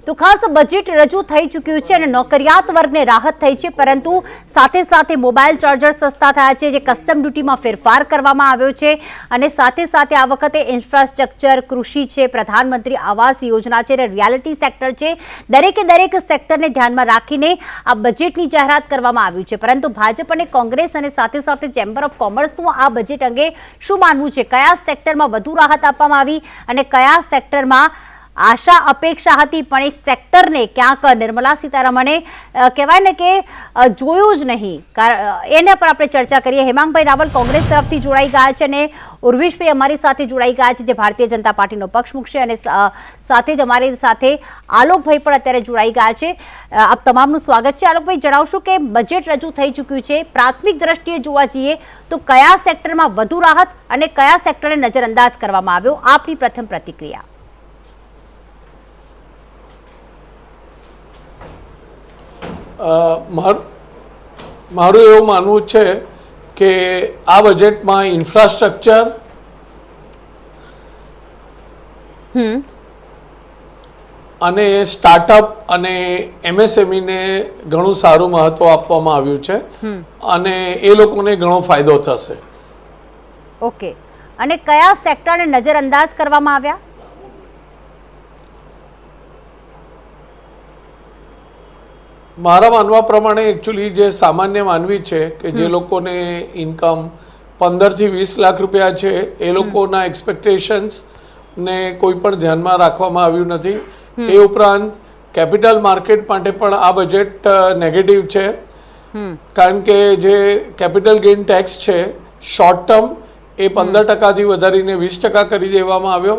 તો ખાસ બજેટ રજૂ થઈ ચૂક્યું છે અને નોકરિયાત વર્ગને રાહત થઈ છે, પરંતુ સાથે સાથે મોબાઈલ ચાર્જર સસ્તા થયા છે, જે કસ્ટમ ડ્યુટીમાં ફેરફાર કરવામાં આવ્યો છે અને સાથે સાથે આ વખતે ઇન્ફ્રાસ્ટ્રક્ચર, કૃષિ છે, પ્રધાનમંત્રી આવાસ યોજના છે અને રિયાલિટી સેક્ટર છે, દરેક સેક્ટરને ધ્યાનમાં રાખીને આ બજેટની જાહેરાત કરવામાં આવ્યું છે। પરંતુ ભાજપ અને કોંગ્રેસ અને સાથે સાથે ચેમ્બર ઓફ કોમર્સનું આ બજેટ અંગે શું માનવું છે? કયા સેક્ટરમાં વધુ રાહત આપવામાં આવી અને કયા સેક્ટરમાં આશા અપેક્ષા હતી પણ એક સેક્ટરને ક્યાંક નિર્મલા સીતારમણે કહેવાય ને કે જોયું જ નહીં? એના પર આપણે ચર્ચા કરીએ। હેમાંગભાઈ રાવલ કોંગ્રેસ તરફથી જોડાઈ ગયા છે અને ઉર્વિશભાઈ અમારી સાથે જોડાઈ ગયા છે, જે ભારતીય જનતા પાર્ટીનો પક્ષ મૂકશે, અને સાથે જ અમારી સાથે આલોકભાઈ પણ અત્યારે જોડાઈ ગયા છે। આપ તમામનું સ્વાગત છે। આલોકભાઈ, જણાવશો કે બજેટ રજૂ થઈ ચૂક્યું છે, પ્રાથમિક દ્રષ્ટિએ જોવા જઈએ તો કયા સેક્ટરમાં વધુ રાહત અને કયા સેક્ટરને નજરઅંદાજ કરવામાં આવ્યો? આપની પ્રથમ પ્રતિક્રિયા। મારું એવું માનવું છે કે આ બજેટમાં ઇન્ફ્રાસ્ટ્રક્ચર અને સ્ટાર્ટઅપ અને એમએસએમઈને ઘણું સારું મહત્વ આપવામાં આવ્યું છે અને એ લોકોને ઘણો ફાયદો થશે। ઓકે, અને કયા સેક્ટરને નજરઅંદાજ કરવામાં આવ્યા? મારા માનવા પ્રમાણે એકચ્યુઅલી જે સામાન્ય માનવી છે કે જે લોકોને ઇન્કમ 15 થી 20 લાખ રૂપિયા છે, એ લોકોના એક્સપેક્ટેશન્સ ને કોઈ પણ ધ્યાનમાં રાખવામાં આવ્યું નથી। એ ઉપરાંત કેપિટલ માર્કેટ માટે પણ આ બજેટ નેગેટિવ છે, કારણ કે જે કેપિટલ ગેઇન ટેક્સ છે શોર્ટ ટર્મ એ 15% વધારીને 20% કરી દેવામાં આવ્યો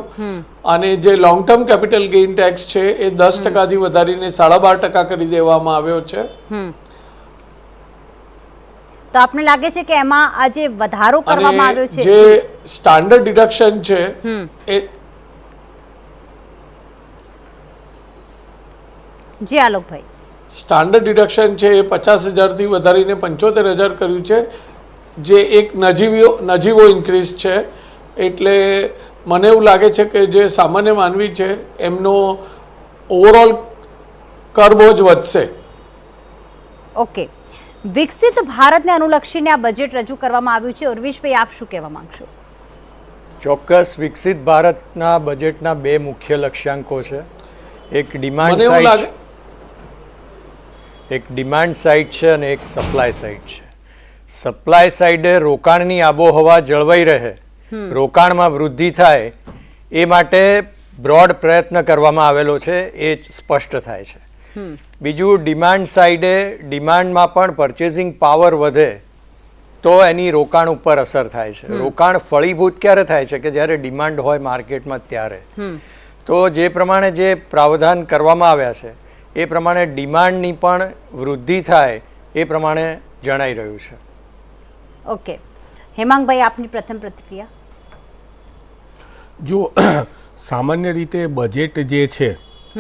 અને જે long term capital gain tax છે એ 10% વધારીને 12.5% કરી દેવામાં આવ્યો છે। તો આપને લાગે છે કે એમાં આજે વધારો કરવામાં આવ્યો છે? જે સ્ટાન્ડર્ડ ડિડક્શન છે એ જી આલોકભાઈ, સ્ટાન્ડર્ડ ડિડક્શન છે એ 50,000 થી વધારીને 75,000 કર્યું છે, જે એક નજીવો ઇન્ક્રીઝ છે। એટલે મને એવું લાગે છે કે જે સામાન્ય માનવી છે એમનો ઓવરઓલ કર બોજ વધશે। ઓકે, વિકસિત ભારતને અનુલક્ષીને આ બજેટ રજૂ કરવામાં આવ્યું છે। ઉર્વિશભાઈ, આપ શું કહેવા માંગશો? ચોક્કસ વિકસિત ભારતના બજેટના બે મુખ્ય લક્ષ્યાંકો છે। એક ડિમાન્ડ સાઇડ છે અને એક સપ્લાય સાઇડ છે। સપ્લાય સાઇડે રોકાણની આબોહવા જળવાઈ રહે, રોકાણમાં વૃદ્ધિ થાય એ માટે બ્રોડ પ્રયત્ન કરવામાં આવેલો છે, એ સ્પષ્ટ થાય છે। બીજું, ડિમાન્ડ સાઇડે ડિમાન્ડમાં પણ પરચેસિંગ પાવર વધે તો એની રોકાણ ઉપર અસર થાય છે। રોકાણ ફળીભૂત ક્યારે થાય છે? કે જ્યારે ડિમાન્ડ હોય માર્કેટમાં ત્યારે। તો જે પ્રમાણે જે પ્રાવધાન કરવામાં આવ્યા છે એ પ્રમાણે ડિમાન્ડની પણ વૃદ્ધિ થાય એ પ્રમાણે જણાઈ રહ્યું છે। ઓકે, હેમાંગભાઈ, આપની પ્રથમ પ્રતિક્રિયા। જો સામાન્ય રીતે બજેટ જે છે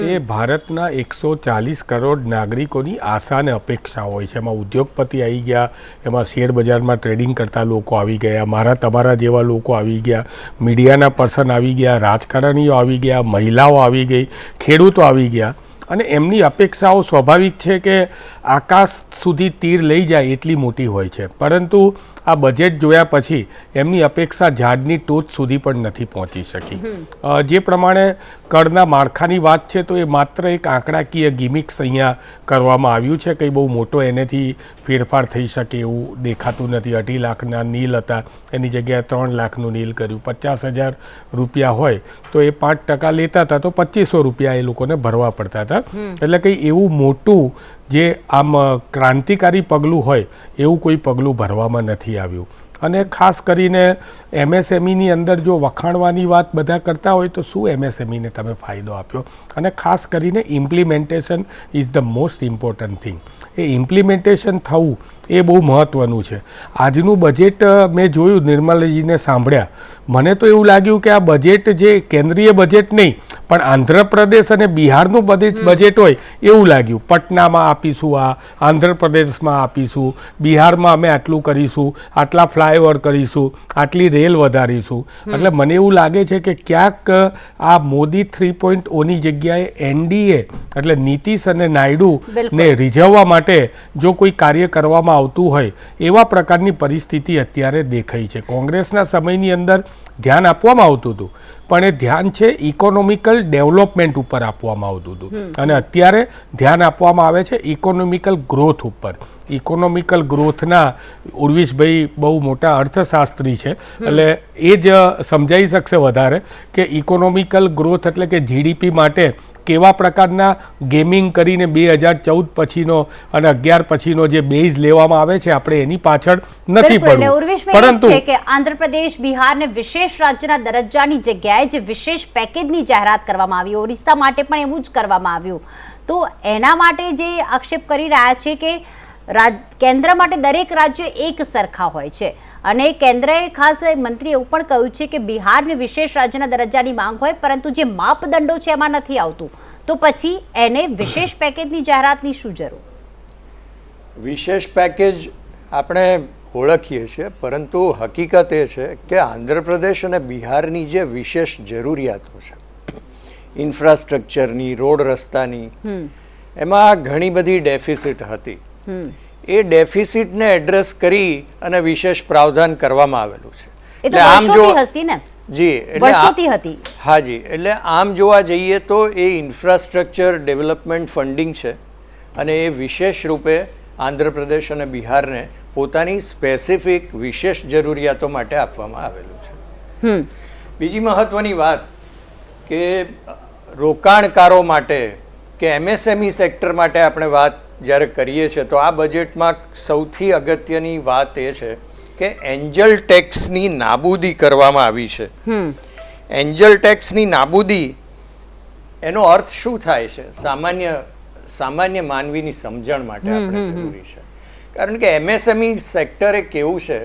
એ ભારતના 140 કરોડ નાગરિકોની આશા અને અપેક્ષા હોય છે। એમાં ઉદ્યોગપતિ આવી ગયા, એમાં શેર બજારમાં ટ્રેડિંગ કરતા લોકો આવી ગયા, મારા તમારા જેવા લોકો આવી ગયા, મીડિયાના પર્સન આવી ગયા, રાજકારણીઓ આવી ગયા, મહિલાઓ આવી ગઈ, ખેડૂતો આવી ગયા, અને એમની અપેક્ષાઓ સ્વાભાવિક છે કે આકાશ સુધી તીર લઈ જાય એટલી મોટી હોય છે, પરંતુ આ બજેટ જોયા પછી એમની અપેક્ષા ઝાડની ટોચ સુધી પણ નથી પહોંચી શકી। જે પ્રમાણે કરના માળખાની વાત છે તો એ માત્ર એક આંકડાકીય ગિમિક્સ અહીંયા કરવામાં આવ્યું છે, કંઈ બહુ મોટો એનેથી ફેરફાર થઈ શકે એવું દેખાતું નથી। 2.5 લાખના નીલ હતા, એની જગ્યાએ 3 લાખનું નીલ કર્યું। 50,000 રૂપિયા હોય તો એ 5% લેતા હતા તો 2500 રૂપિયા એ લોકોને ભરવા પડતા હતા। એટલે કંઈ એવું મોટું જે આમ ક્રાંતિકારી પગલું હોય એવું કોઈ પગલું ભરવામાં નથી આવ્યું। અને ખાસ કરીને એમએસએમઈની અંદર જો વખાણવાની વાત બધા કરતા હોય તો શું એમએસએમઈને તમે ફાયદો આપ્યો? અને ખાસ કરીને implementation is the most important thing. A implementation થવું એ બહુ મહત્ત્વનું છે. આજનું બજેટ મેં જોયું, નિર્મલાજીને સાંભળ્યા, મને તો એવું લાગ્યું કે આ બજેટ જે કેન્દ્રીય બજેટ નહીં પણ આંધ્રપ્રદેશ અને બિહારનું બજેટ હોય એવું લાગ્યું. પટનામાં આપીશું, આંધ્રપ્રદેશમાં આપીશું, બિહારમાં અમે આટલું કરીશું, આટલા ફ્લાયઓવર કરીશું, આટલી રેલ વધારીશું. એટલે મને એવું લાગે છે કે ક્યાંક આ મોદી 3.0ની જગ્યાએ એનડીએ એટલે નીતિશ અને નાયડુને રીઝવવા માટે જો કોઈ કાર્ય કરવામાં આવતું હોય એવા પ્રકારની પરિસ્થિતિ અત્યારે દેખાઈ છે. કોંગ્રેસના સમયની અંદર ધ્યાન આપવામાં આવતું હતું પણ એ ધ્યાન છે ઇકોનોમિકલ ડેવલપમેન્ટ ઉપર આપવામાં આવતું હતું અને અત્યારે ધ્યાન આપવામાં આવે છે ઇકોનોમિકલ ગ્રોથ ઉપર. ઇકોનોમિકલ ગ્રોથના ઉર્વિશભાઈ બહુ મોટા અર્થશાસ્ત્રી છે એટલે એ જ સમજાવી શકશે વધારે કે ઇકોનોમિકલ ગ્રોથ એટલે કે જીડીપી માટે કેવા પ્રકારના ગેમિંગ કરીને 2014 પછીનો અને 11 પછીનો જે બેઝ લેવામાં આવે છે આપણે એની પાછળ નથી પડવું. પરંતુ કે આંધ્રપ્રદેશ બિહારને વિશેષ રાજ્યના દરજ્જાની જગ્યાએ જે વિશેષ પેકેજની જાહેરાત કરવામાં આવી, ઓરિસ્સા માટે પણ એવું જ કરવામાં આવ્યું. તો એના માટે જે આક્ષેપ કરી રહ્યા છે કે કેન્દ્ર માટે દરેક રાજ્ય એક સરખા હોય છે અને કેન્દ્રએ ખાસ મંત્રીએ એવું પણ કહ્યું છે કે બિહારને વિશેષ રાજ્યના દરજ્જાની માંગ હોય પરંતુ જે માપદંડો છે એમાં નથી આવતું, તો પછી એને વિશેષ પેકેજની જાહેરાતની શું જરૂર? વિશેષ પેકેજ આપણે ઓળખીએ છીએ પરંતુ હકીકત એ છે કે આંધ્રપ્રદેશ અને બિહારની જે વિશેષ જરૂરિયાતો છે ઇન્ફ્રાસ્ટ્રક્ચરની, રોડ રસ્તાની, એમાં ઘણી બધી ડેફિસિટ હતી. એ ડેફિસિટને એડ્રેસ કરી અને વિશેષ પ્રાવધાન કરવામાં આવેલું છે. એટલે આમ જો જી એટલે હાજી એટલે આમ જોવા જઈએ તો એ ઇન્ફ્રાસ્ટ્રક્ચર ડેવલપમેન્ટ ફંડિંગ છે અને એ વિશેષ રૂપે આંધ્રપ્રદેશ અને બિહારને પોતાની સ્પેસિફિક વિશેષ જરૂરિયાતો માટે આપવામાં આવેલું છે. બીજી મહત્વની વાત કે રોકાણકારો માટે કે એમએસએમઈ સેક્ટર માટે આપણે વાત જ્યારે કરીએ છીએ તો આ બજેટમાં સૌથી અગત્યની વાત એ છે કે એન્જલ ટેક્સની નાબૂદી કરવામાં આવી છે. એન્જલ ટેક્સની નાબૂદી એનો અર્થ શું થાય છે સામાન્ય માનવીની સમજણ માટે આપણે જરૂરી છે. કારણ કે એમએસએમઈ સેક્ટર એક એવું છે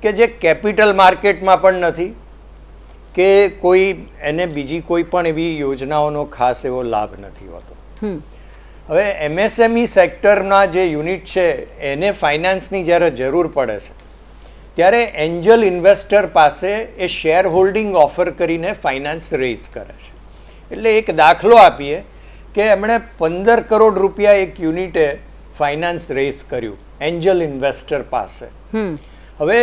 કે જે કેપિટલ માર્કેટમાં પણ નથી કે કોઈ એને બીજી કોઈ પણ એવી યોજનાઓનો ખાસ એવો લાભ નથી હોતો. હવે એમએસએમઈ સેક્ટરના જે યુનિટ છે એને ફાઇનાન્સની જ્યારે જરૂર પડે છે ત્યારે એન્જલ ઇન્વેસ્ટર પાસે એ શેર હોલ્ડિંગ ઓફર કરીને ફાઇનાન્સ રેઝ કરે છે. એટલે એક દાખલો આપીએ કે એમણે 15 કરોડ રૂપિયા એક યુનિટે ફાઇનાન્સ રેઝ કર્યું એન્જલ ઇન્વેસ્ટર પાસે. હવે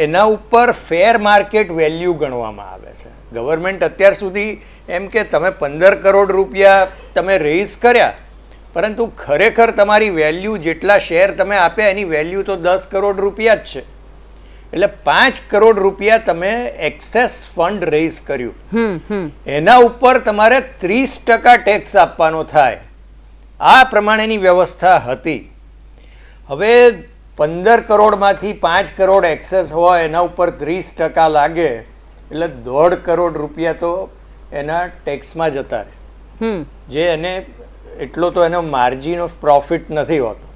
એના ઉપર ફેર માર્કેટ વેલ્યુ ગણવામાં આવે છે. ગવર્મેન્ટ અત્યાર સુધી એમ કે તમે 15 કરોડ રૂપિયા તમે રેઝ કર્યા પરંતુ ખરેખર તમારી વેલ્યુ જેટલા શેર તમે આપ્યા એની વેલ્યુ તો 10 કરોડ રૂપિયા જ છે. એટલે 5 કરોડ રૂપિયા તમે એક્સેસ ફંડ રેઝ કર્યું, એના ઉપર તમારે 30% ટેક્સ આપવાનો થાય. આ પ્રમાણેની વ્યવસ્થા હતી. હવે 15 કરોડમાંથી 5 કરોડ એક્સેસ હોય એના ઉપર 30% લાગે એટલે 1.5 કરોડ રૂપિયા તો એના ટેક્સમાં જતા રહે, જે એને એટલો તો એનો માર્જિન ઓફ પ્રોફિટ નથી હોતો.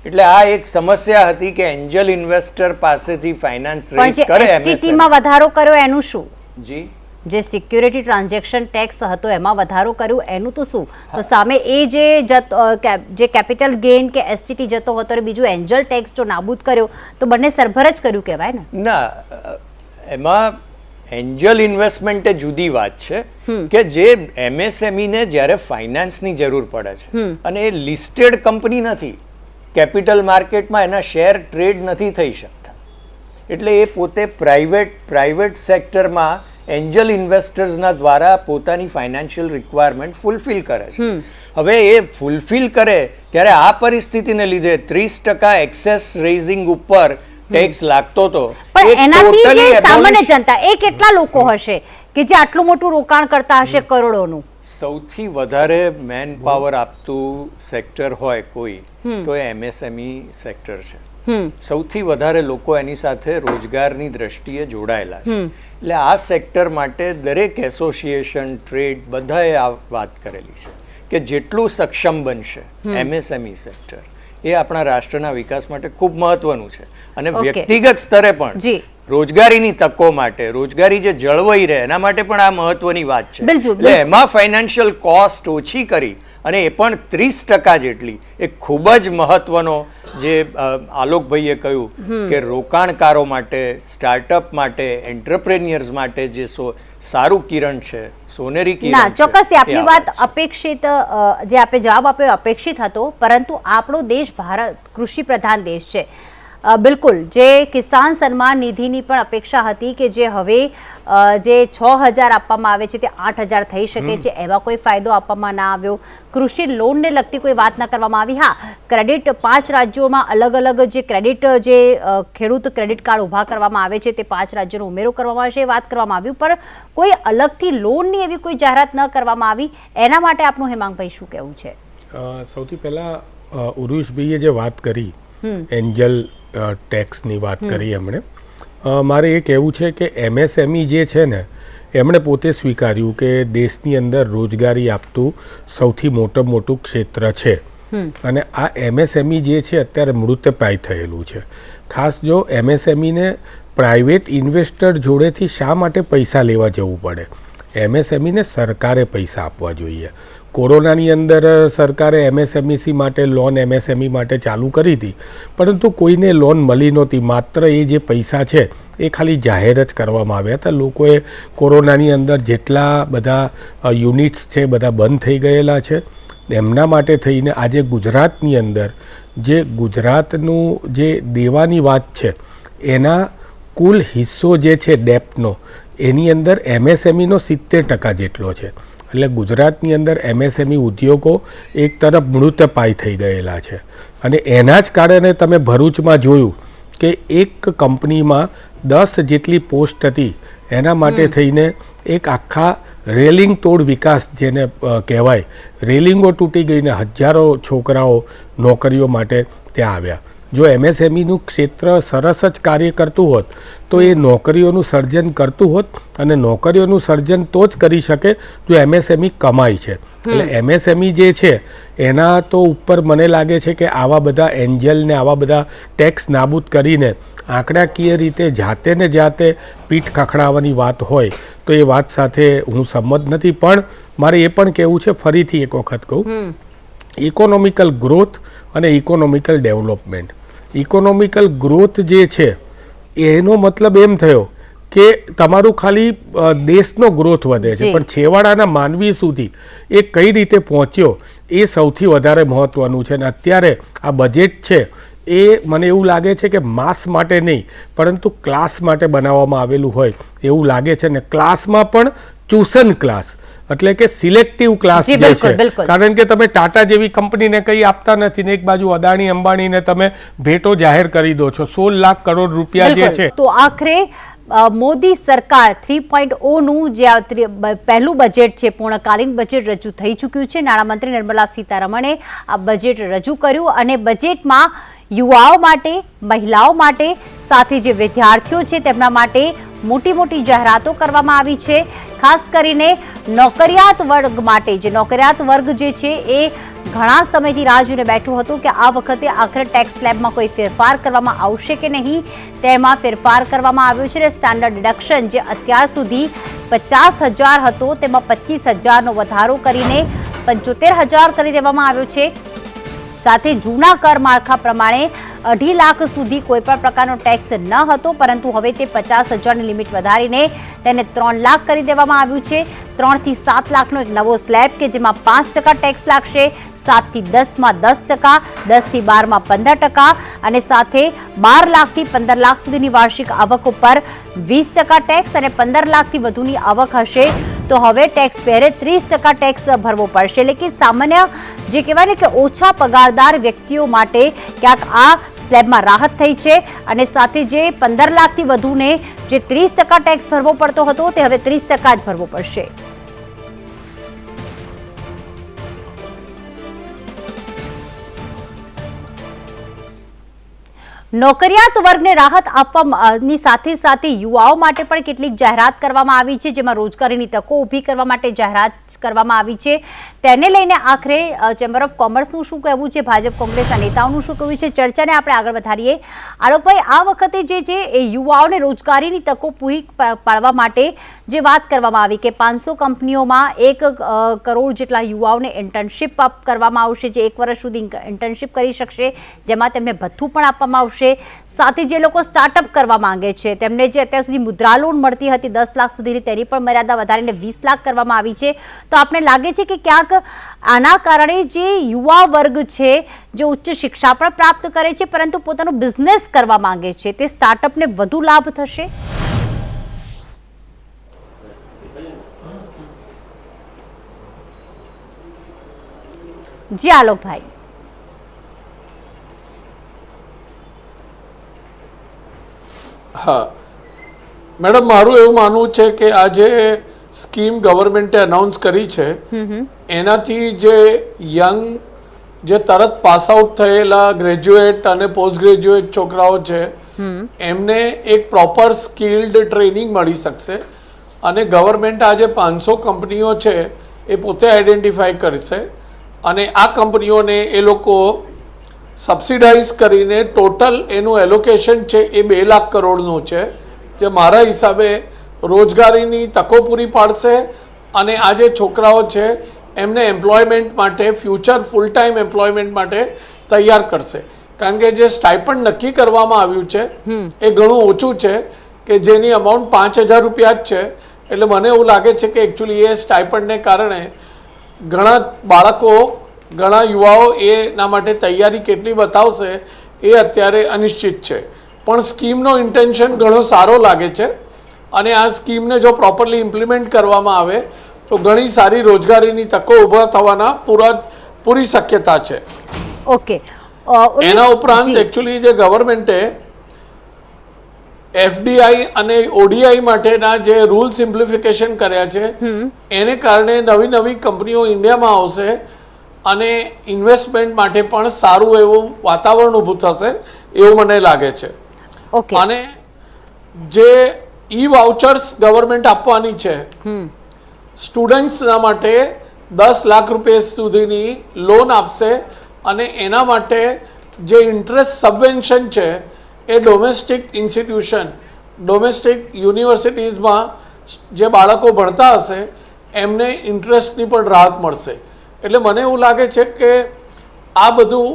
એટલે આ એક સમસ્યા હતી કે એન્જલ ઇન્વેસ્ટર પાસેથી ફાઇનાન્સ રેઝ કરે. એસટીટીમાં વધારો કર્યો એનું શું? જી જે સિક્યુરિટી ટ્રાન્ઝેક્શન ટેક્સ હતો એમાં વધારો કર્યો એનું તો શું? તો સામે એ જે કેપિટલ ગેઇન કે એસટીટી જતો હતો અને બીજું એન્જલ ટેક્સ જો નાબૂદ કર્યો તો બંને સરભર જ કર્યું કહેવાય ને? ના, એમાં એન્જલ ઇન્વેસ્ટમેન્ટ એ જુદી વાત છે કે જે એમએસએમઈ ને જ્યારે ફાઇનાન્સની જરૂર પડે છે અને એ લિસ્ટેડ કંપની નથી, કેપિટલ માર્કેટમાં એના શેર ટ્રેડ નથી થઈ શકતા, એટલે એ પોતે પ્રાઇવેટ સેક્ટરમાં એન્જલ ઇન્વેસ્ટર્સના દ્વારા પોતાની ફાઇનાન્શિયલ રિક્વાયરમેન્ટ ફૂલફિલ કરે છે. હવે એ ફૂલફિલ કરે ત્યારે આ પરિસ્થિતિને લીધે 30% એક્સેસ રેઝિંગ ઉપર ટેક્સ લાગતો હતો. પણ એનાથી જે સામાન્ય જનતા એ કેટલા લોકો હશે કે જે આટલું મોટું રોકાણ કરતા હશે કરોડોનું? સૌથી વધારે મેન પાવર આપતું સેક્ટર હોય કોઈ તો એ એમએસએમઈ સેક્ટર છે. સૌથી વધારે લોકો એની સાથે રોજગારની દ્રષ્ટિએ જોડાયેલા છે. એટલે આ સેક્ટર માટે દરેક એસોસિએશન, ટ્રેડ બધાએ આ વાત કરેલી છે કે જેટલું સક્ષમ બનશે એમએસએમઈ સેક્ટર એ આપણા રાષ્ટ્રના વિકાસ માટે ખૂબ મહત્વનું છે. અને Okay. વ્યક્તિગત સ્તરે પણ જી. રોજગારીની તકો માટે, રોજગારી જે જળવાઈ રહે એના માટે પણ આ મહત્વની વાત છે. બિલકુલ, એટલે એમાં ફાઇનાન્શિયલ કોસ્ટ ઓછી કરી અને એ પણ 30% જેટલી, એ ખૂબ જ મહત્વનો જે આલોકભાઈએ કહ્યું કે રોકાણકારો માટે, સ્ટાર્ટઅપ માટે, એન્ટરપ્રેન્યોર્સ માટે જે સારું કિરણ છે, સોનેરી કિરણ ના, છે, ચોક્કસથી એ આપની આ વાત છે. અપેક્ષિત જે આપે જવાબ આપ્યો અપેક્ષિત હતો, પરંતુ આપણો દેશ ભારત કૃષિ પ્રધાન દેશ છે. બિલકુલ, જે કિસાન સન્માન નિધિની પણ અપેક્ષા હતી કે જે હવે જે 6,000 આપવામાં આવે છે તે 8,000 થઈ શકે છે, એવા કોઈ ફાયદો આપવામાં ના આવ્યો. કૃષિ લોનને લગતી કોઈ વાત ન કરવામાં આવી. હા, ક્રેડિટ 5 રાજ્યોમાં અલગ અલગ જે ક્રેડિટ જે ખેડૂત ક્રેડિટ કાર્ડ ઊભા કરવામાં આવે છે તે 5 રાજ્યોનો ઉમેરો કરવામાં આવશે, વાત કરવામાં આવ્યું, પણ કોઈ અલગથી લોનની એવી કોઈ જાહેરાત ન કરવામાં આવી. એના માટે આપનું હેમાંગભાઈ શું કહેવું છે? સૌથી પહેલાં ઉરુષભાઈએ જે વાત કરી, એન્જલ ટેક્સની વાત કરી એમણે, મારે એ કહેવું છે કે MSME જે છે ને, એમણે પોતે સ્વીકાર્યું કે દેશની અંદર રોજગારી આપતું સૌથી મોટું ક્ષેત્ર છે. અને આ MSME જે છે અત્યારે મૃતપ્રાય થયેલું છે. ખાસ જો MSMEને પ્રાઇવેટ ઇન્વેસ્ટર જોડેથી શા માટે પૈસા લેવા જવું પડે? MSMEને સરકારે પૈસા આપવા જોઈએ. કોરોનાની અંદર સરકારે MSME માટે લોન MSME માટે ચાલુ કરી હતી, પરંતુ કોઈને લોન મળી નહોતી. માત્ર એ જે પૈસા છે એ ખાલી જાહેર જ કરવામાં આવ્યા હતા. લોકોએ કોરોનાની અંદર જેટલા બધા યુનિટ્સ છે બધા બંધ થઈ ગયેલા છે, એમના માટે થઈને આજે ગુજરાતની અંદર જે ગુજરાતનું જે દેવાની વાત છે એના કુલ હિસ્સો જે છે ડેપ્ટનો, એની અંદર MSMEનો 70% જેટલો છે. એટલે ગુજરાતની અંદર MSME ઉદ્યોગો એક તરફ મૃતપાય થઈ ગયેલા છે. અને એના જ કારણે તમે ભરૂચમાં જોયું કે એક કંપનીમાં 10 જેટલી પોસ્ટ હતી, એના માટે થઈને એક આખા રેલિંગ તોડ વિકાસ જેને કહેવાય, રેલિંગો તૂટી ગઈને હજારો છોકરાઓ નોકરીઓ માટે ત્યાં આવ્યા. જો MSMEનું ક્ષેત્ર સરસ જ કાર્ય કરતું હોત તો એ નોકરીઓનું સર્જન કરતું હોત, અને નોકરીઓનું સર્જન તો જ કરી શકે જો MSME કમાય છે. એટલે MSME જે છે એના તો ઉપર મને લાગે છે કે આવા બધા એન્જલ ને આવા બધા ટેક્સ નાબૂદ કરીને આંકડાકીય રીતે જાતે ને જાતે પીઠ ખખડાવવાની વાત હોય તો એ વાત સાથે હું સંમત નથી. પણ મારે એ પણ કહેવું છે, ફરીથી એક વખત કહું, ઇકોનોમિકલ ગ્રોથ અને ઇકોનોમિકલ ડેવલપમેન્ટ. ઇકોનોમિકલ ગ્રોથ જે છે એનો મતલબ એમ થયો કે તમારું ખાલી દેશનો ગ્રોથ વધે છે, પણ છેવાડાના માનવી સુધી એ કઈ રીતે પહોંચ્યો એ સૌથી વધારે મહત્ત્વનું છે. અને અત્યારે આ બજેટ છે એ મને એવું લાગે છે કે માસ માટે નહીં પરંતુ ક્લાસ માટે બનાવવામાં આવેલું હોય એવું લાગે છે. ને ક્લાસમાં પણ ટ્યુશન ક્લાસ, એટલે કે સિલેક્ટિવ ક્લાસ જે છે. કારણ કે તમે ટાટા જેવી કંપનીને કંઈ આપતા નથી ને એક બાજુ અદાણી અંબાણીને તમે ભેટો જાહેર કરી દો છો 16 લાખ કરોડ રૂપિયા જે છે. તો આખરે મોદી સરકાર 3.0નું જે પહેલું બજેટ છે, પૂર્ણકાલીન બજેટ રજૂ થઈ ચૂક્યું છે. નાણામંત્રી નિર્મલા સીતારમણે આ બજેટ રજૂ કર્યું અને બજેટમાં યુવાઓ માટે, મહિલાઓ માટે, સાથે જે વિદ્યાર્થીઓ છે તેમના માટે મોટી જાહેરાતો કરવામાં આવી છે. ખાસ કરીને નોકરિયાત વર્ગ માટે, જે નોકરિયાત વર્ગ જે છે એ ઘણા સમયથી રાહ જોઈને બેઠો હતો કે આ વખતે આખરે ટેક્સ સ્લેબમાં કોઈ ફેરફાર કરવામાં આવશે કે નહીં. તેમાં ફેરફાર કરવામાં આવ્યો છે. સ્ટાન્ડર્ડ ડિડક્શન જે અત્યાર સુધી 50,000 હતો તેમાં 25,000નો વધારો કરીને 75,000 કરી દેવામાં આવ્યો છે. સાથે જૂના કર માળખા પ્રમાણે 2.5 લાખ સુધી કોઈ પણ પ્રકારનો ટેક્સ ન હતો, પરંતુ હવે તે 50,000ની લિમિટ વધારીને તેને 3 લાખ કરી દેવામાં આવ્યું છે. 3 થી 7 લાખનો એક નવો સ્લેબ કે જેમાં 5% ટેક્સ લાગશે, 7 થી 10માં 10%, 10 થી 12માં 15% અને સાથે 12 લાખથી 15 લાખ સુધીની વાર્ષિક આવક ઉપર 20% ટેક્સ અને 15 લાખથી વધુની આવક હશે તો હવે ટેક્સ પેરે 30% ટેક્સ ભરવો પડશે. એટલે કે સામાન્ય જે કહેવાય ને કે ઓછા પગારદાર વ્યક્તિઓ માટે ક્યાંક આ સ્લેબમાં રાહત થઈ છે. અને સાથે જે 15 લાખથી વધુને જે 30% ટેક્સ ભરવો પડતો હતો તે હવે 30% જ ભરવો પડશે. નોકરિયાત વર્ગને રાહત આપવાની સાથે સાથે યુવાઓ માટે પણ કેટલીક જાહેરાત કરવામાં આવી છે, જેમાં રોજગારીની તકો ઊભી કરવા માટે જાહેરાત કરવામાં આવી છે. તેને લઈને આખરે ચેમ્બર ઓફ કોમર્સનું શું કહેવું છે, ભાજપ કોંગ્રેસના નેતાઓનું શું કહેવું છે, ચર્ચાને આપણે આગળ વધારીએ. આલોકભાઈ, આ વખતે જે છે એ યુવાઓને રોજગારીની તકો પૂરી પાડવા માટે જે વાત કરવામાં આવી કે 500 કંપનીઓમાં 1 કરોડ જેટલા યુવાઓને ઇન્ટર્નશીપ કરવામાં આવશે, જે 1 વર્ષ સુધી ઇન્ટર્નશીપ કરી શકશે, જેમાં તેમને ભથ્થું પણ આપવામાં આવશે. સાથે જે લોકો સ્ટાર્ટઅપ કરવા માંગે છે તેમને જે અત્યાર સુધી મુદ્રા લોન મળતી હતી 10 લાખ સુધીની, તેની પણ મર્યાદા વધારીને 20 લાખ કરવામાં આવી છે. તો આપણે લાગે છે કે ક્યાંક આના કારણે જે યુવા વર્ગ છે, જે ઉચ્ચ શિક્ષા પણ પ્રાપ્ત કરે છે પરંતુ પોતાનો બિઝનેસ કરવા માંગે છે, તે સ્ટાર્ટઅપને વધુ લાભ થશે? જી આલોકભાઈ. હા મેડમ, મારું એવું માનવું છે કે આ જે સ્કીમ ગવર્મેન્ટે અનાઉન્સ કરી છે એનાથી જે યંગ, જે તરત પાસ આઉટ થયેલા ગ્રેજ્યુએટ અને પોસ્ટ ગ્રેજ્યુએટ છોકરાઓ છે એમને એક પ્રોપર સ્કિલ્ડ ટ્રેનિંગ મળી શકશે. અને ગવર્મેન્ટ આ જે 500 કંપનીઓ છે એ પોતે આઈડેન્ટિફાઈ કરશે અને આ કંપનીઓને એ લોકો સબસિડાઇઝ કરીને ટોટલ એનું એલોકેશન છે એ 2 લાખ કરોડનું છે, જે મારા હિસાબે રોજગારીની તકો પૂરી પાડશે અને આ જે છોકરાઓ છે એમને એમ્પ્લોયમેન્ટ માટે, ફ્યુચર ફૂલ ટાઈમ એમ્પ્લોયમેન્ટ માટે તૈયાર કરશે. કારણ કે જે સ્ટાઇપન્ડ નક્કી કરવામાં આવ્યું છે એ ઘણું ઓછું છે, કે જેની અમાઉન્ટ 5,000 રૂપિયા જ છે. એટલે મને એવું લાગે છે કે એકચ્યુઅલી એ સ્ટાઇપન્ડને કારણે ઘણા બાળકો, ઘણા યુવાઓ એના માટે તૈયારી કેટલી બતાવશે એ અત્યારે અનિશ્ચિત છે. પણ સ્કીમનો ઇન્ટેન્શન ઘણો સારો લાગે છે અને આ સ્કીમને જો પ્રોપરલી ઇમ્પ્લિમેન્ટ કરવામાં આવે તો ઘણી સારી રોજગારીની તકો ઊભા થવાના પૂરી શક્યતા છે. ઓકે. એના ઉપરાંત એકચ્યુઅલી જે ગવર્મેન્ટે FDI અને ODI માટેના જે રૂલ સિમ્પ્લિફિકેશન કર્યા છે એને કારણે નવી નવી કંપનીઓ ઇન્ડિયામાં આવશે અને ઇન્વેસ્ટમેન્ટ માટે પણ સારું એવું વાતાવરણ ઊભું થશે એવું મને લાગે છે. અને જે વાઉચર્સ ગવર્મેન્ટ આપવાની છે સ્ટુડન્ટ્સના માટે 10 લાખ રૂપિયા સુધીની લોન આપશે અને એના માટે જે ઇન્ટરેસ્ટ સબવેન્શન છે એ ડોમેસ્ટિક ઇન્સ્ટિટ્યુશન, ડોમેસ્ટિક યુનિવર્સિટીઝમાં જે બાળકો ભણતા હશે એમને ઇન્ટરેસ્ટની પણ રાહત મળશે. એટલે મને એવું લાગે છે કે આ બધું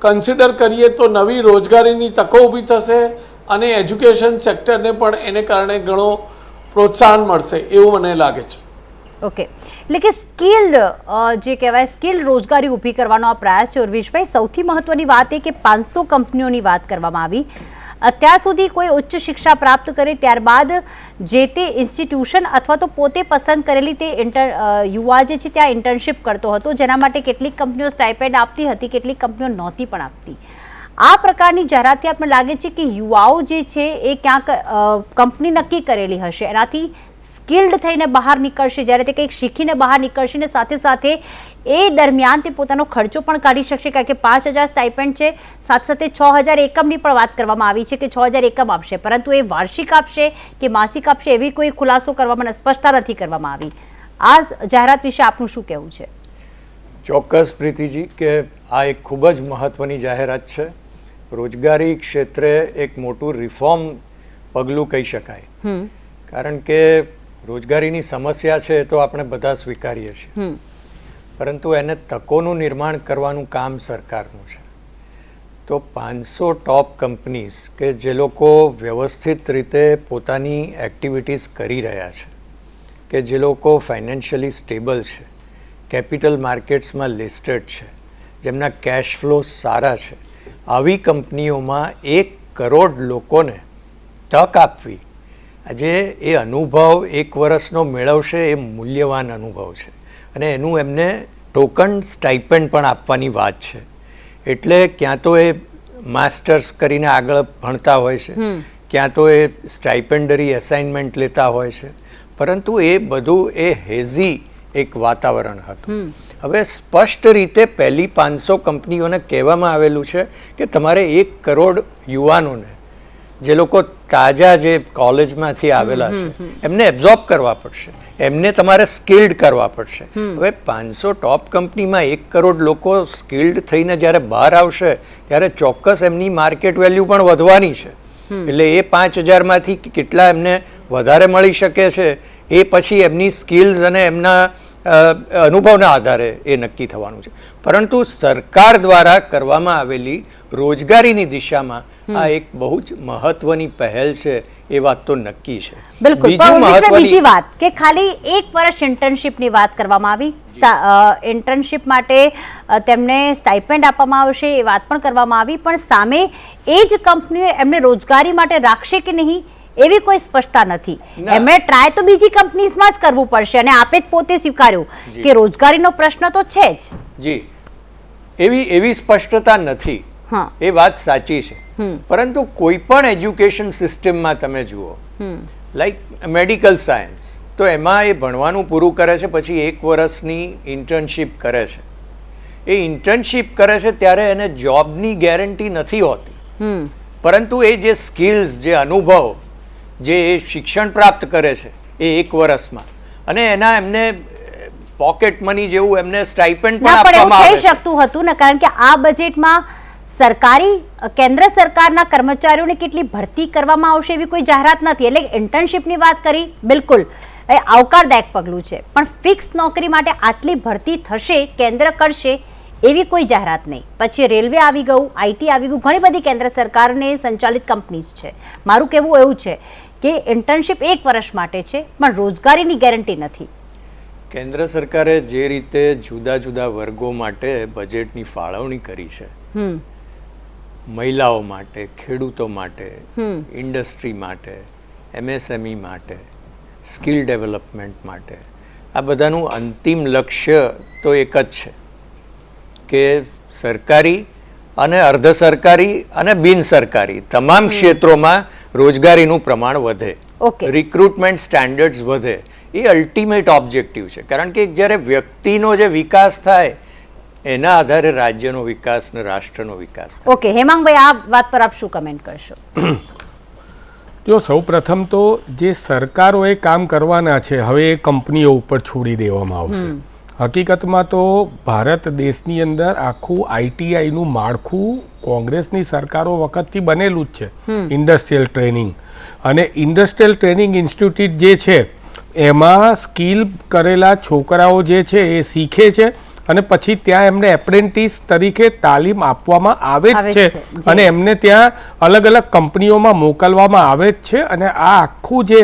કન્સિડર કરીએ તો નવી રોજગારીની તકો ઊભી થશે અને એજ્યુકેશન સેક્ટરને પણ એને કારણે ઘણો પ્રોત્સાહન મળશે એવું મને લાગે છે. ઓકે, એટલે કે સ્કિલ્ડ જે કહેવાય સ્કિલ્ડ રોજગારી ઊભી કરવાનો આ પ્રયાસ છે. ઉર્વિશભાઈ, સૌથી મહત્વની વાત એ કે 500 કંપનીઓની વાત કરવામાં આવી. અત્યાર સુધી કોઈ ઉચ્ચ શિક્ષા પ્રાપ્ત કરે ત્યારબાદ જે તે ઇન્સ્ટિટ્યુશન અથવા તો પોતે પસંદ કરેલી તે યુવા જે છે ત્યાં ઇન્ટર્નશીપ કરતો હતો, જેના માટે કેટલીક કંપનીઓ સ્ટાઇપેન્ડ આપતી હતી, કેટલીક કંપનીઓ નહોતી પણ આપતી. આ પ્રકારની જાહેરાતથી આપણને લાગે છે કે યુવાઓ જે છે એ ક્યાંક કંપની નક્કી કરેલી હશે એનાથી સ્કિલ્ડ થઈને બહાર નીકળશે, જ્યારે તે કંઈક શીખીને બહાર નીકળશે ને સાથે સાથે એ દરમિયાન તે પોતાનો ખર્ચો પણ કાઢી શકશે. કારણ કે 5,000 સ્ટાઇપેન્ડ છે, સાથે સાથે 6,000 એકમની પણ વાત કરવામાં આવી છે કે 6,000 એકમ આપશે, પરંતુ એ વાર્ષિક આપશે કે માસિક આપશે એવી કોઈ ખુલાસો કરવામાં, સ્પષ્ટતા નથી કરવામાં આવી. આ જાહેરાત વિશે આપનું શું કહેવું છે? ચોક્કસ પ્રીતિજી, કે આ એક ખૂબ જ મહત્વની જાહેરાત છે. રોજગારી ક્ષેત્રે એક મોટું રિફોર્મ પગલું કહી શકાય. કારણ કે રોજગારીની સમસ્યા છે એ તો આપણે બધા સ્વીકારીએ છીએ, પરંતુ એને તકોનું નિર્માણ કરવાનું કામ સરકારનું છે. તો 500 ટોપ કંપનીઝ કે જે લોકો વ્યવસ્થિત રીતે પોતાની એક્ટિવિટીઝ કરી રહ્યા છે, કે જે લોકો ફાઇનાન્શિયલી સ્ટેબલ છે, કેપિટલ માર્કેટ્સમાં લિસ્ટેડ છે, જેમના કેશ ફ્લો સારા છે, આવી કંપનીઓમાં 1 કરોડ લોકોને તક આપવી, આજે એ અનુભવ 1 વર્ષનો મેળવશે એ મૂલ્યવાન અનુભવ છે અને એનું એમને ટોકન સ્ટાઇપેન્ડ પણ આપવાની વાત છે. એટલે ક્યાં તો એ માસ્ટર્સ કરીને આગળ ભણતા હોય છે, ક્યાં તો એ સ્ટાઇપેન્ડરી એસાઇનમેન્ટ લેતા હોય છે, પરંતુ એ બધું એ હેઝી એક વાતાવરણ હતું. હવે સ્પષ્ટ રીતે પહેલી 500 કંપનીઓને કહેવામાં આવેલું છે કે તમારે 1 કરોડ યુવાનોને, જે લોકો તાજા જે કોલેજમાંથી આવેલા છે એમને એબ્ઝોર્બ કરવા પડશે, એમને તમારે સ્કિલ્ડ કરવા પડશે. હવે 500 ટોપ કંપનીમાં 1 કરોડ લોકો સ્કિલ્ડ થઈને જ્યારે બહાર આવશે ત્યારે ચોક્કસ એમની માર્કેટ વેલ્યુ પણ વધવાની છે. એટલે એ 5000માંથી કેટલા એમને વધારે મળી શકે છે એ પછી એમની સ્કિલ્સ અને એમના અનુભવના આધારે એ નક્કી થવાનું છે. પરંતુ સરકાર દ્વારા કરવામાં આવેલી રોજગારીની દિશામાં આ એક બહુ જ મહત્વની પહેલ છે, એ વાત તો નક્કી છે. બિલકુલ. પણ બીજી વાત કે ખાલી 1 વર્ષ ઇન્ટર્નશિપની વાત કરવામાં આવી, ઇન્ટર્નશિપ માટે તેમને સ્ટાઇપેન્ડ આપવામાં આવશે એ વાત પણ કરવામાં આવી, પણ સામે એ જ કંપનીઓ એમને રોજગારી માટે રાખશે કે નહીં એવી કોઈ સ્પષ્ટતા નથી. એમણે ટ્રાય તો બીજી કંપનીઝમાં જ કરવું પડશે અને આપે જ પોતે સ્વીકાર્યું કે રોજગારીનો પ્રશ્ન તો છે જ. જી, એવી સ્પષ્ટતા નથી, એ વાત સાચી છે. પરંતુ કોઈ પણ એજ્યુકેશન સિસ્ટમમાં તમે જુઓ, લાઈક મેડિકલ સાયન્સ, તો એમાં એ ભણવાનું પૂરું કરે છે, પછી 1 વર્ષની ઇન્ટર્નશિપ કરે છે. એ ઇન્ટર્નશિપ કરે છે ત્યારે એને જોબની ગેરંટી નથી હોતી, પરંતુ એ જે સ્કિલ્સ, જે અનુભવ, જે શિક્ષણ પ્રાપ્ત કરે છે એ 1 વર્ષમાં, અને એના એમને પોકેટ મની જેવું એમને સ્ટાઇપેન્ડ પણ આપવામાં આવે છે. થઈ શકતું હતું ને, કારણ કે આ બજેટમાં સરકારી કેન્દ્ર સરકારના કર્મચારીઓને કેટલી ભરતી કરવામાં આવશે એવી કોઈ જાહેરાત નથી. એટલે ઇન્ટર્નશિપની વાત કરી, બિલકુલ એ આવકારદાયક પગલું છે, પણ ફિક્સ નોકરી માટે આટલી ભરતી થશે, કેન્દ્ર કરશે એવી કોઈ જાહેરાત નહીં. પછી રેલવે આવી ગયું, IT આવી ગયું, ઘણી બધી કેન્દ્ર સરકારને સંચાલિત કંપનીઝ છે. મારું કહેવું એવું છે કે ઇન્ટર્નશિપ 1 વર્ષ માટે છે, પણ રોજગારીની ગેરંટી નથી. કેન્દ્ર સરકારે જે રીતે જુદા જુદા વર્ગો માટે બજેટની ફાળવણી કરી છે, મહિલાઓ માટે, ખેડૂતો માટે, ઇન્ડસ્ટ્રી માટે, MSME માટે, સ્કિલ ડેવલપમેન્ટ માટે, આ બધાનું અંતિમ લક્ષ્ય તો એક જ છે કે સરકારી અને અર્ધ સરકારી અને બિન સરકારી તમામ ક્ષેત્રોમાં રોજગારીનું પ્રમાણ વધે, રિક્રુટમેન્ટ સ્ટેન્ડર્ડ્સ વધે. એ અલ્ટિમેટ ઓબ્જેક્ટિવ છે. કારણ કે જ્યારે વ્યક્તિનો જે વિકાસ થાય એના આધારે રાજ્યનો વિકાસ અને રાષ્ટ્રનો વિકાસ થાય. ઓકે, હેમાંગભાઈ, આ વાત પર આપ શું કમેન્ટ કરશો? જો સૌ પ્રથમ તો જે સરકારોએ કામ કરવાના છે હવે એ કંપનીઓ ઉપર છોડી દેવામાં આવશે. હકીકતમાં તો ભારત દેશની અંદર આખું ITIનું માળખું કોંગ્રેસની સરકારો વખતથી બનેલું જ છે, ઇન્ડસ્ટ્રીયલ ટ્રેનિંગ. અને ઇન્ડસ્ટ્રીયલ ટ્રેનિંગ ઇન્સ્ટિટ્યૂટ જે છે એમાં સ્કિલ કરેલા છોકરાઓ જે છે એ શીખે છે અને પછી ત્યાં એમને એપ્રેન્ટિસ તરીકે તાલીમ આપવામાં આવે જ છે અને એમને ત્યાં અલગ અલગ કંપનીઓમાં મોકલવામાં આવે જ છે. અને આ આખું જે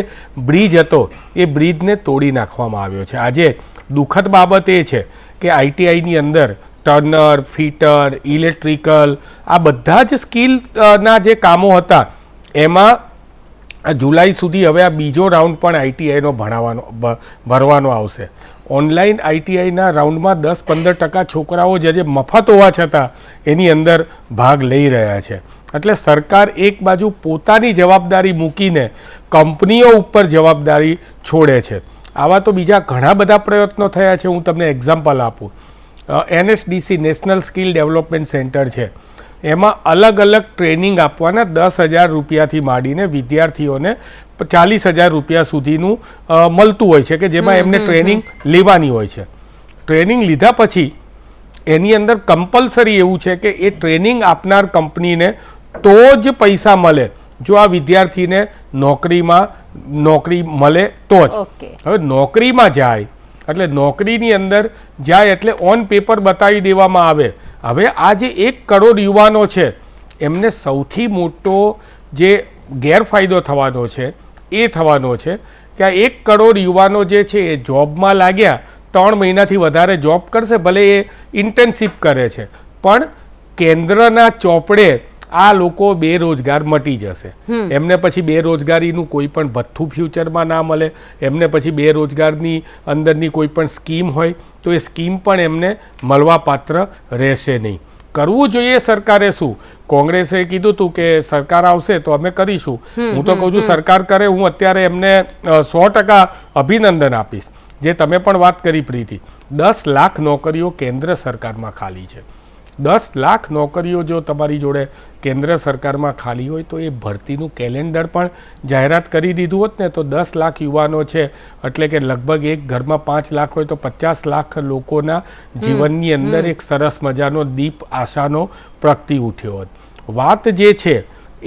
બ્રિજ હતો એ બ્રિજને તોડી નાખવામાં આવ્યો છે. આજે દુઃખદ બાબત એ છે કે ITIની અંદર ટર્નર, ફિટર, ઇલેક્ટ્રિકલ, આ બધા જ સ્કિલના જે કામો હતા એમાં જુલાઈ સુધી હવે આ બીજો રાઉન્ડ પણ ITIનો ભરવાનો આવશે. ઓનલાઈન ITIના રાઉન્ડમાં 10-15% છોકરાઓ જે મફત હોવા છતાં એની અંદર ભાગ લઈ રહ્યા છે. એટલે સરકાર એક બાજુ પોતાની જવાબદારી મૂકીને કંપનીઓ ઉપર જવાબદારી છોડે છે. આવા તો બીજા ઘણા બધા પ્રયત્નો થયા છે. હું તમને એક્ઝામ્પલ આપું. NSDC national skill development centre છે, એમાં અલગ અલગ ટ્રેનિંગ આપવાના 10,000 રૂપિયાથી માંડીને વિદ્યાર્થીઓને 40,000 રૂપિયા સુધીનું મળતું હોય છે કે જેમાં એમને ટ્રેનિંગ લેવાની હોય છે. ટ્રેનિંગ લીધા પછી એની અંદર કમ્પલસરી એવું છે કે એ ટ્રેનિંગ આપનાર કંપનીને તો જ પૈસા મળે જો આ વિદ્યાર્થીને નોકરી મળે તો જ. હવે નોકરીમાં જાય એટલે નોકરીની અંદર જાય એટલે ઓન પેપર બતાવી દેવામાં આવે. હવે આ જે 1 કરોડ યુવાનો છે એમને સૌથી મોટો જે ગેરફાયદો થવાનો છે એ થવાનો છે કે આ 1 કરોડ યુવાનો જે છે એ જોબમાં લાગ્યા, 3 મહિનાથી વધારે જોબ કરશે, ભલે એ ઇન્ટર્નશિપ કરે છે, પણ કેન્દ્રના ચોપડે આ લોકો બેરોજગાર મટી જશે. એમને પછી બેરોજગારીનું કોઈ પણ ભથ્થું ફ્યુચરમાં ના મળે, એમને પછી બેરોજગારની અંદરની કોઈ પણ સ્કીમ હોય તો એ સ્કીમ પણ એમને મળવાપાત્ર રહેશે નહીં. કરવું જોઈએ સરકારે શું? કોંગ્રેસે કીધું હતું કે સરકાર આવશે તો અમે કરીશું. હું તો કહું છું સરકાર કરે, હું અત્યારે એમને 100% અભિનંદન આપીશ. જે તમે પણ વાત કરી પ્રીતિ, 10 લાખ નોકરીઓ કેન્દ્ર સરકારમાં ખાલી છે. 10 લાખ નોકરીઓ જો તમારી જોડે કેન્દ્ર સરકારમાં ખાલી હોય તો એ ભરતીનું કેલેન્ડર પણ જાહેરાત કરી દીધું હોત ને તો 10 લાખ યુવાનો છે, એટલે કે લગભગ એક ઘરમાં 5 લાખ હોય તો 50 લાખ લોકોના જીવનની અંદર એક સરસ મજાનો દીપ આશાનો પ્રગટી ઉઠ્યો હોત. વાત જે છે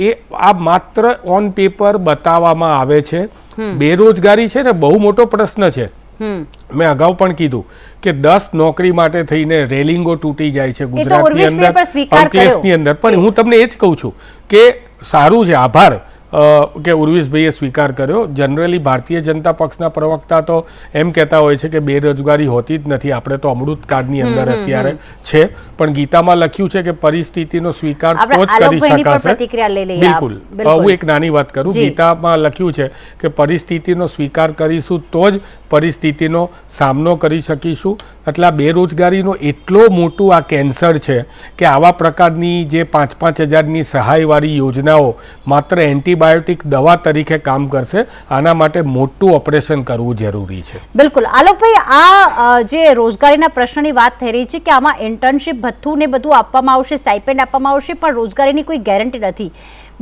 એ આ માત્ર ઓન પેપર બતાવવામાં આવે છે. બેરોજગારી છે ને બહુ મોટો પ્રશ્ન છે. મેં અગાઉ પણ કીધું કે 10 નોકરી માટે થઈને રેલિંગો તૂટી જાય છે ગુજરાતની અંદર, અંકલેશની અંદર. પણ હું તમને એ જ કહું છું કે સારું છે, આભાર કે ઉર્વિશભાઈએ સ્વીકાર કર્યો. જનરલી ભારતીય જનતા પક્ષના પ્રવક્તા તો એમ કહેતા હોય છે કે બેરોજગારી હોતી જ નથી, આપણે તો અમૃતકાળની અંદર અત્યારે છે. પણ ગીતામાં લખ્યું છે કે પરિસ્થિતિનો સ્વીકાર તો જ કરી શકાશે. બિલકુલ, હું એક નાની વાત કરું. ગીતામાં લખ્યું છે કે પરિસ્થિતિનો સ્વીકાર કરીશું તો જ પરિસ્થિતિનો સામનો કરી શકીશું. એટલે આ બેરોજગારીનો એટલો મોટું આ કેન્સર છે કે આવા પ્રકારની જે 5-5 હજારની સહાયવાળી યોજનાઓ માત્ર એન્ટીબાયોટિક દવા તરીકે કામ કરશે. આના માટે મોટું ઓપરેશન કરવું જરૂરી છે. બિલકુલ. આલોકભાઈ, આ જે રોજગારીના પ્રશ્નની વાત થઈ રહી છે કે આમાં ઇન્ટર્નશીપ ભથ્થું ને બધું આપવામાં આવશે, સ્ટાઇપેન્ડ આપવામાં આવશે, પણ રોજગારીની કોઈ ગેરંટી નથી.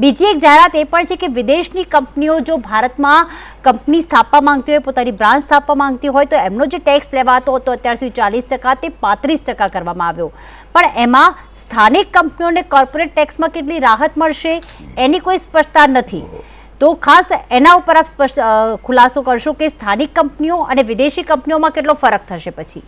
બીજી એક જાહેરાત એ પણ છે કે વિદેશની કંપનીઓ જો ભારતમાં કંપની સ્થાપવા માંગતી હોય, પોતાની બ્રાન્ચ સ્થાપવા માંગતી હોય તો એમનો જે ટેક્સ લેવાતો હતો અત્યાર સુધી 40% તે 35% કરવામાં આવ્યો. પણ એમાં સ્થાનિક કંપનીઓને કોર્પોરેટ ટેક્સમાં કેટલી રાહત મળશે એની કોઈ સ્પષ્ટતા નથી. તો ખાસ એના ઉપર આપ ખુલાસો કરશો કે સ્થાનિક કંપનીઓ અને વિદેશી કંપનીઓમાં કેટલો ફરક થશે પછી?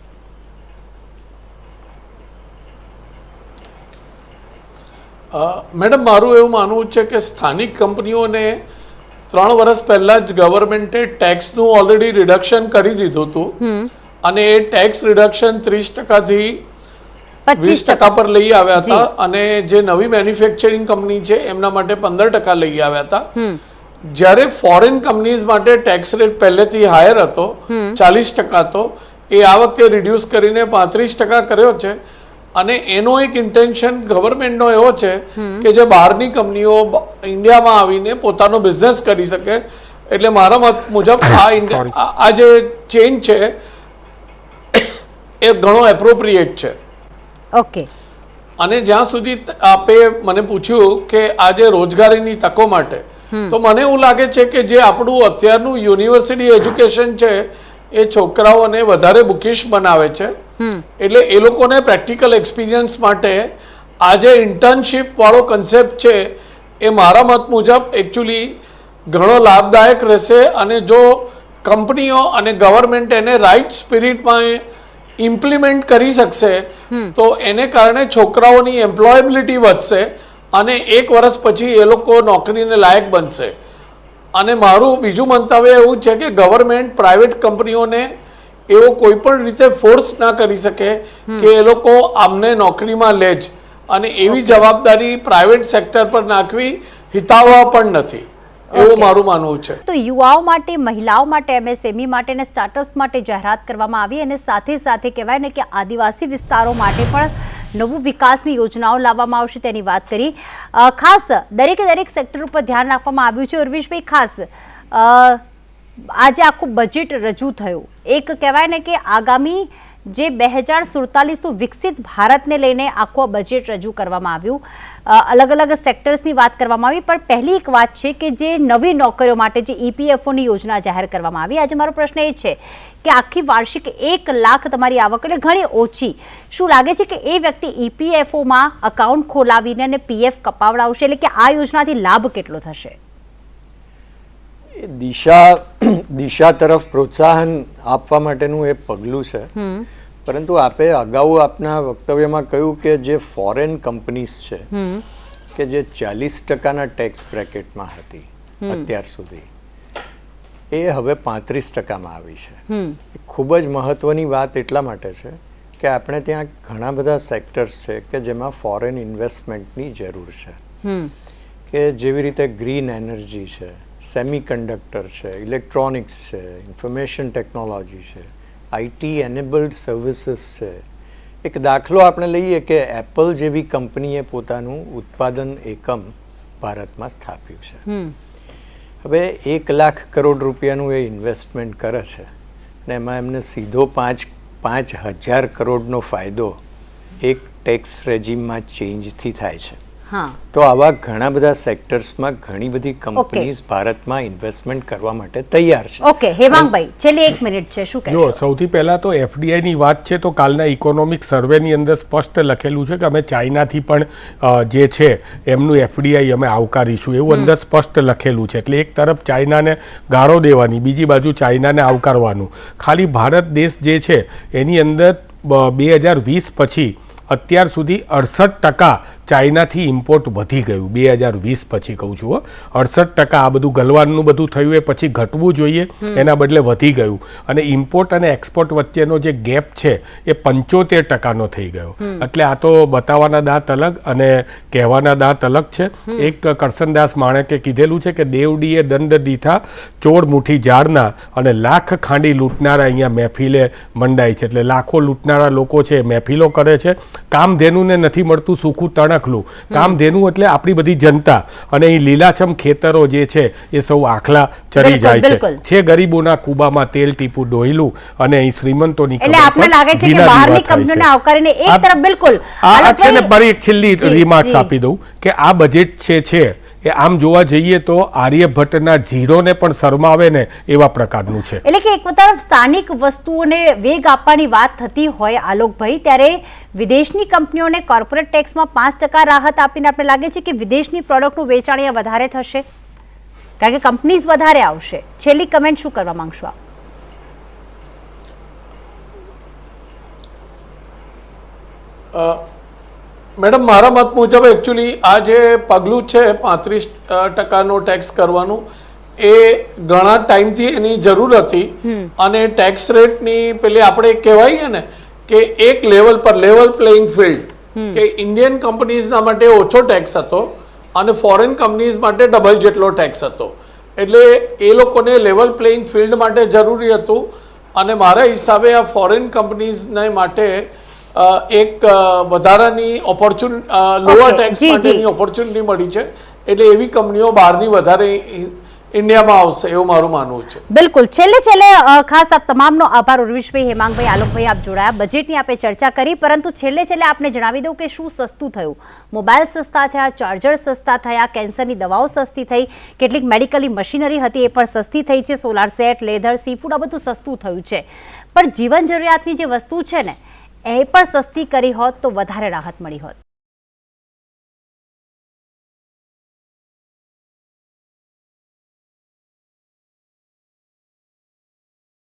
મેડમ, મારું એવું માનવું છે કે સ્થાનિક કંપનીઓને 3 વર્ષ પહેલા જ ગવર્મેન્ટે ટેક્સનું ઓલરેડી રિડક્શન કરી દીધું હતું અને એ ટેક્સ રિડક્શન 30%થી 20% પર લઈ આવ્યા હતા અને જે નવી મેન્યુફેક્ચરિંગ કંપની છે એમના માટે 15% લઈ આવ્યા હતા. જ્યારે ફોરેન કંપનીઝ માટે ટેક્સ રેટ પહેલેથી હાયર હતો, 40% હતો, એ આ વખતે રિડ્યુસ કરીને 35% કર્યો છે. અને એનો એક ઇન્ટેન્શન ગવર્મેન્ટનો એવો છે કે જે બહારની કંપનીઓ ઇન્ડિયામાં આવીને પોતાનો બિઝનેસ કરી શકે. એટલે મારા મત મુજબ આ જે ચેન્જ છે એ ઘણો એપ્રોપ્રિએટ છે. ઓકે. અને જ્યાં સુધી આપે મને પૂછ્યું કે આજે રોજગારીની તકો માટે, તો મને એવું લાગે છે કે જે આપણું અત્યારનું યુનિવર્સિટી એજ્યુકેશન છે એ છોકરાઓને વધારે બુકિશ બનાવે છે. એટલે એ લોકોને પ્રેક્ટિકલ એક્સપિરિયન્સ માટે આ જે ઇન્ટર્નશીપ વાળો કન્સેપ્ટ છે એ મારા મત મુજબ એકચ્યુઅલી ઘણો લાભદાયક રહેશે. અને જો કંપનીઓ અને ગવર્મેન્ટ એને રાઇટ સ્પિરિટમાં ઇમ્પ્લિમેન્ટ કરી શકશે તો એને કારણે છોકરાઓની એમ્પ્લોયેબિલિટી વધશે અને 1 વર્ષ પછી એ લોકો નોકરીને લાયક બનશે. અને મારું બીજું મંતવ્ય એવું છે કે ગવર્મેન્ટ પ્રાઇવેટ કંપનીઓને એવો કોઈ પણ રીતે ફોર્સ ના કરી શકે કે એ લોકો આમને નોકરીમાં લે જ, અને એવી જવાબદારી પ્રાઇવેટ સેક્ટર પર નાખવી હિતાવહ પણ નથી, એવું મારું માનવું છે. તો યુવાઓ માટે, મહિલાઓ માટે, એમએસએમઈ માટે અને સ્ટાર્ટઅપ્સ માટે જાહેરાત કરવામાં આવી અને સાથે સાથે કહેવાય ને કે આદિવાસી વિસ્તારો માટે પણ નવું વિકાસની યોજનાઓ લાવવામાં આવશે તેની વાત કરી. ખાસ દરેક સેક્ટર ઉપર ધ્યાન રાખવામાં આવ્યું છે. ઉર્વિશભાઈ, ખાસ આજે આખું બજેટ રજૂ થયું, એક કહેવાય ને કે આગામી જે 2047 વિકસિત ભારતને લઈને આખું બજેટ રજૂ કરવામાં આવ્યું. અલગ અલગ સેક્ટર્સની વાત કરવામાં આવી, પણ પહેલી એક વાત છે કે જે નવી નોકરીઓ માટે જે EPFOની યોજના જાહેર કરવામાં આવી. આજે મારો પ્રશ્ન એ છે કે આખી વાર્ષિક 1 લાખ તમારી આવક એટલે ઘણી ઓછી. શું લાગે છે કે એ વ્યક્તિ EPFOમાં અકાઉન્ટ ખોલાવીને અને PF કપાવડાવશે, એટલે કે આ યોજનાથી લાભ કેટલો થશે? દિશા તરફ પ્રોત્સાહન આપવા માટેનું એ પગલું છે. પરંતુ આપે અગાઉ આપના વક્તવ્યમાં કહ્યું કે જે ફોરેન કંપનીઝ છે કે જે 40%ના ટેક્સ બ્રેકેટમાં હતી અત્યાર સુધી, એ હવે 35%માં આવી છે. ખૂબ જ મહત્વની વાત એટલા માટે છે કે આપણે ત્યાં ઘણા બધા સેક્ટર્સ છે કે જેમાં ફોરેન ઇન્વેસ્ટમેન્ટની જરૂર છે. કે જેવી રીતે ગ્રીન એનર્જી છે, સેમિકન્ડક્ટર છે, ઇલેક્ટ્રોનિક્સ છે, ઇન્ફોર્મેશન ટેકનોલોજી છે, IT એનેબલ્ડ સર્વિસીસ છે. એક દાખલો આપણે લઈએ કે એપલ જેવી કંપનીએ પોતાનું ઉત્પાદન એકમ ભારતમાં સ્થાપ્યું છે. હવે 1 લાખ કરોડ રૂપિયાનું એ ઇન્વેસ્ટમેન્ટ કરે છે ને એમાં એમને સીધો 5,000 કરોડનો ફાયદો એક ટેક્સ રેજીમમાં ચેન્જથી થાય છે. હા, તો આવા ઘણા બધા સેક્ટર્સમાં ઘણી બધી કંપનીઝ ભારતમાં ઇન્વેસ્ટમેન્ટ કરવા માટે તૈયાર છે. ઓકે હેમાંગભાઈ, છેલ્લી 1 મિનિટ છે, શું જો કહેશો? સૌથી પહેલા તો એફડીઆઈની વાત છે તો કાલના ઇકોનોમિક સર્વેની અંદર સ્પષ્ટ લખેલું છે કે અમે ચાઇનાથી પણ જે છે એમનું એફડીઆઈ અમે આવકારીશું એવું અંદર સ્પષ્ટ લખેલું છે. એટલે એક તરફ ચાઇનાને ગાળો દેવાની, બીજી બાજુ ચાઇનાને આવકારવાનું. ખાલી ભારત દેશ જે છે એની અંદર 2020 પછી અત્યાર સુધી 68% ચાઇનાથી ઇમ્પોર્ટ વધી ગયું. 2020 પછી કહું છું, 68% આ બધું ગલવાનનું બધું થયું એ પછી ઘટવું જોઈએ, એના બદલે વધી ગયું. અને ઇમ્પોર્ટ અને એક્સપોર્ટ વચ્ચેનો જે ગેપ છે એ 75%નો થઈ ગયો. એટલે આ તો બતાવવાના દાંત અલગ અને કહેવાના દાંત અલગ છે. એક કરસનદાસ માણેકે કીધેલું છે કે દેવડીએ દંડ દીધા ચોર મુઠ્ઠી ઝાડના અને લાખ ખાંડી લૂંટનારા અહીંયા મહેફિલે મંડાય છે. એટલે લાખો લૂંટનારા લોકો છે મહેફિલો કરે છે. કામધેનુને નથી મળતું સૂકું તણખલું. કામધેનુ એટલે આપણી બધી જનતા, અને એ લીલાછમ ખેતરો જે છે એ સૌ આખલા ચરી જાય છે. ગરીબોના કુબામાં તેલ ટીપું ડોયલું અને અહીં શ્રીમંતોની એટલે આપને લાગે છે કે બહારની કંપનીઓને આવકારીને એક તરફ બિલકુલ આ છે ને. મારી એક છેલ્લી રિમાર્ક્સ આપી દઉં કે આ બજેટ છે એ આમ જોવા જઈએ તો આર્યભટ્ટના ઝીરોને પણ શરમાવે ને એવા પ્રકારનું છે. એટલે કે એક તરફ સ્થાનિક વસ્તુઓને વેગ આપવાની વાત થતી હોય આલોકભાઈ, ત્યારે વિદેશની કંપનીઓને કોર્પોરેટ ટેક્સમાં 5% રાહત આપીને આપણે લાગે છે કે વિદેશની પ્રોડક્ટનું વેચાણ અહીંયા વધારે થશે, કારણ કે કંપનીઝ વધારે આવશે. છેલ્લી કમેન્ટ શું કરવા માંગશો આપ? મેડમ, મારા મત મુજબ એકચ્યુઅલી આ જે પગલું છે 35% ટેક્સ કરવાનું, એ ઘણા ટાઈમથી એની જરૂર હતી. અને ટેક્સ રેટની પેલી આપણે કહેવાય ને કે એક લેવલ પર લેવલ પ્લેઇંગ ફિલ્ડ, કે ઇન્ડિયન કંપનીઝના માટે ઓછો ટેક્સ હતો અને ફોરેન કંપનીઝ માટે ડબલ જેટલો ટેક્સ હતો. એટલે એ લોકોને લેવલ પ્લેઇંગ ફિલ્ડ માટે જરૂરી હતું. અને મારા હિસાબે આ ફોરેન કંપનીઝને માટે એક વધારાની લોઅર ટેક્સ માટેની ઓપોર્ચ્યુનિટી મળી છે. એટલે એવી કંપનીઓ બહારની વધારે ઇન્ડિયામાં આવશે એવું મારું માનવું છે. બિલકુલ. છેલ્લે ખાસ આપ તમામનો આભાર. ઉર્વિશભાઈ, હેમાંગભાઈ, આલોકભાઈ, આપ જોડાયા. બજેટની આપણે ચર્ચા કરી, પરંતુ છેલ્લે આપને જણાવી દઉં કે શું સસ્તું થયું. મોબાઈલ સસ્તા થયા, ચાર્જર સસ્તા થયા, કેન્સરની દવાઓ સસ્તી થઈ, કેટલીક મેડિકલી મશીનરી હતી એ પણ સસ્તી થઈ છે, સોલાર સેટ, લેધર, સીફૂડ આ બધું સસ્તું થયું છે. પણ જીવન જરૂરિયાતની જે વસ્તુ છે ને એ પણ સસ્તી કરી હોત તો વધારે રાહત મળી હોત.